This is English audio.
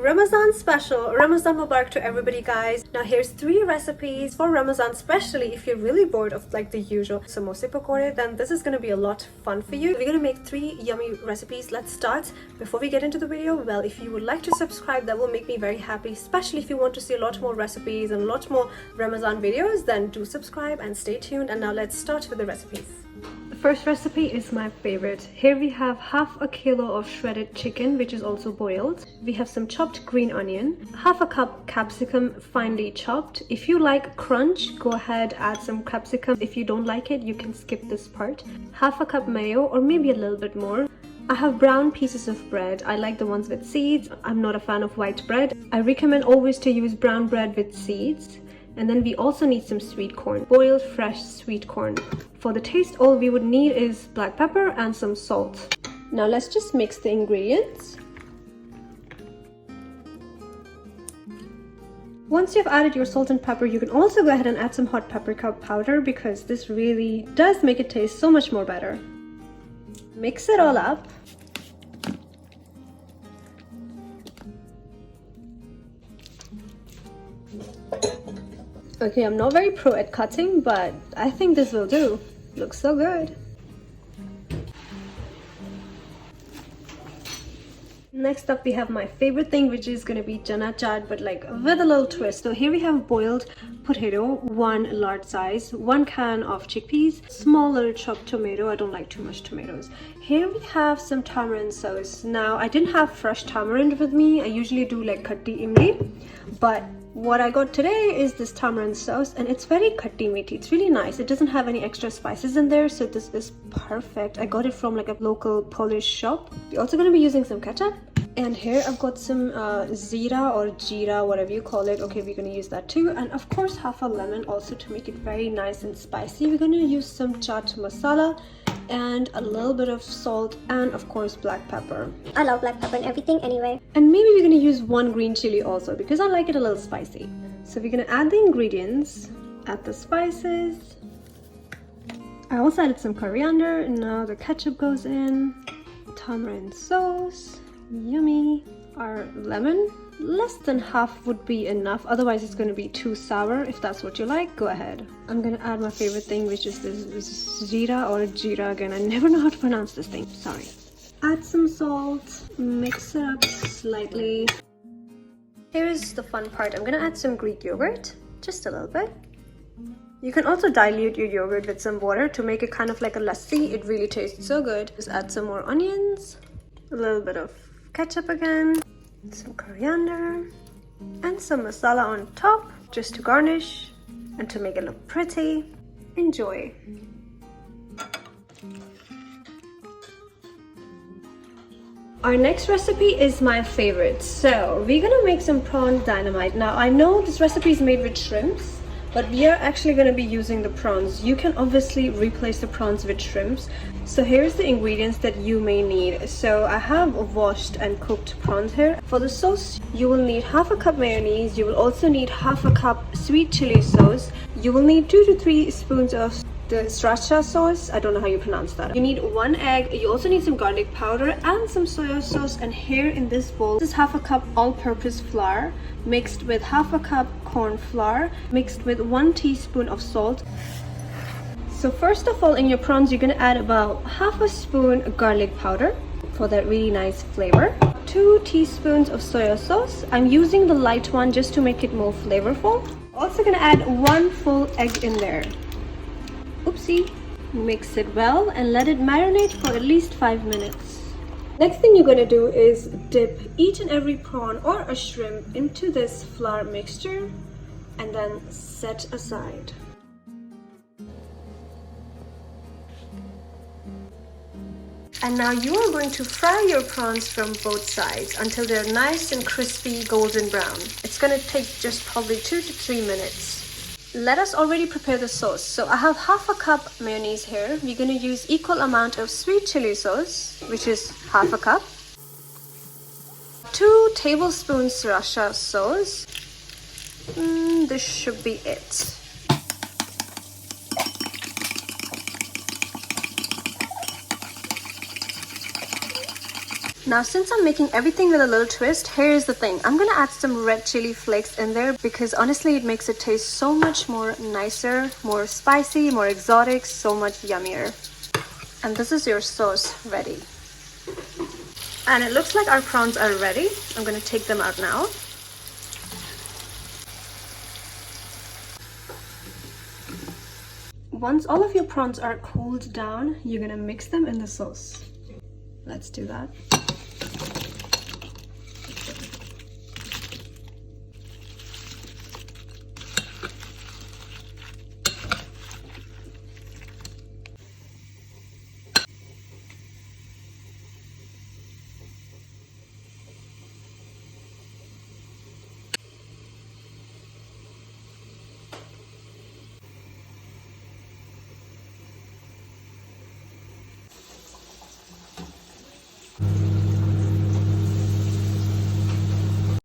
Ramadan special. Ramadan Mubarak to everybody, guys. Now here's 3 recipes for Ramadan, especially if you're really bored of like the usual samosa pakode, then this is going to be a lot fun for you. We're going to make 3 yummy recipes. Let's start. Before we get into the video, well, if you would like to subscribe, that will make me very happy, especially if you want to see a lot more recipes and a lot more Ramadan videos, then do subscribe and stay tuned. And now let's start with the recipes. The first recipe is my favorite. Here we have half a kilo of shredded chicken, which is also boiled. We have some chopped green onion, half a cup capsicum finely chopped. If you like crunch, go ahead, add some capsicum. If you don't like it, you can skip this part. Half a cup mayo, or maybe a little bit more. I have brown pieces of bread. I like the ones with seeds. I'm not a fan of white bread. I recommend always to use brown bread with seeds. And then we also need some sweet corn, boiled fresh sweet corn. For the taste, all we would need is black pepper and some salt. Now let's just mix the ingredients. Once you've added your salt and pepper, you can also go ahead and add some hot paprika powder, because this really does make it taste so much more better. Mix it all up. Okay, I'm not very pro at cutting, but I think this will do. Looks so good. Next up, we have my favorite thing, which is going to be Chana Chaat, but like with a little twist. So here we have boiled potato, 1 large size, 1 can of chickpeas, small little chopped tomato. I don't like too much tomatoes. Here we have some tamarind sauce. Now, I didn't have fresh tamarind with me. I usually do like khatti imli, but what I got today is this tamarind sauce, and it's very khatti-meaty. It's really nice. It doesn't have any extra spices in there, so this is perfect. I got it from like a local Polish shop. We're also going to be using some ketchup. And here I've got some zira or jeera, whatever you call it. Okay, we're going to use that too. And of course, half a lemon also to make it very nice and spicy. We're going to use some chaat masala and a little bit of salt, and of course black pepper. I love black pepper and everything anyway. And maybe we're going to use 1 green chili also, because I like it a little spicy. So we're going to add the ingredients, add the spices. I also added some coriander, and now the ketchup goes in. Tamarind sauce, yummy. Our lemon, less than half would be enough, otherwise it's going to be too sour. If that's what you like, go ahead. I'm going to add my favorite thing, which is this jeera or jeera. Again, I never know how to pronounce this thing, sorry. Add some salt, mix it up slightly. Here's the fun part. I'm going to add some Greek yogurt, just a little bit. You can also dilute your yogurt with some water to make it kind of like a lassi. It really tastes so good. Just add some more onions, a little bit of ketchup again, some coriander, and some masala on top, just to garnish and to make it look pretty. Enjoy. Our next recipe is my favorite. So we're gonna make some prawn dynamite. Now I know this recipe is made with shrimps, but we are actually going to be using the prawns. You can obviously replace the prawns with shrimps. So here's the ingredients that you may need. So I have washed and cooked prawns here. For the sauce, you will need half a cup mayonnaise. You will also need half a cup sweet chili sauce. You will need 2 to 3 spoons of the sriracha sauce. I don't know how you pronounce that. You need 1 egg. You also need some garlic powder and some soy sauce. And here in this bowl, this is half a cup all-purpose flour mixed with half a cup corn flour mixed with 1 teaspoon of salt. So first of all, in your prawns, you're going to add about half a spoon garlic powder for that really nice flavor. 2 teaspoons of soy sauce. I'm using the light one just to make it more flavorful. Also going to add 1 full egg in there. Oopsie. Mix it well and let it marinate for at least 5 minutes. Next thing you're going to do is dip each and every prawn or a shrimp into this flour mixture and then set aside. And now you are going to fry your prawns from both sides until they're nice and crispy golden brown. It's going to take just probably 2 to 3 minutes. Let us already prepare the sauce. So I have half a cup mayonnaise here. We're going to use equal amount of sweet chili sauce, which is half a cup. 2 tablespoons sriracha sauce. This should be it. Now since I'm making everything with a little twist, here's the thing. I'm gonna add some red chili flakes in there because honestly it makes it taste so much more nicer, more spicy, more exotic, so much yummier. And this is your sauce ready. And it looks like our prawns are ready. I'm gonna take them out now. Once all of your prawns are cooled down, you're gonna mix them in the sauce. Let's do that.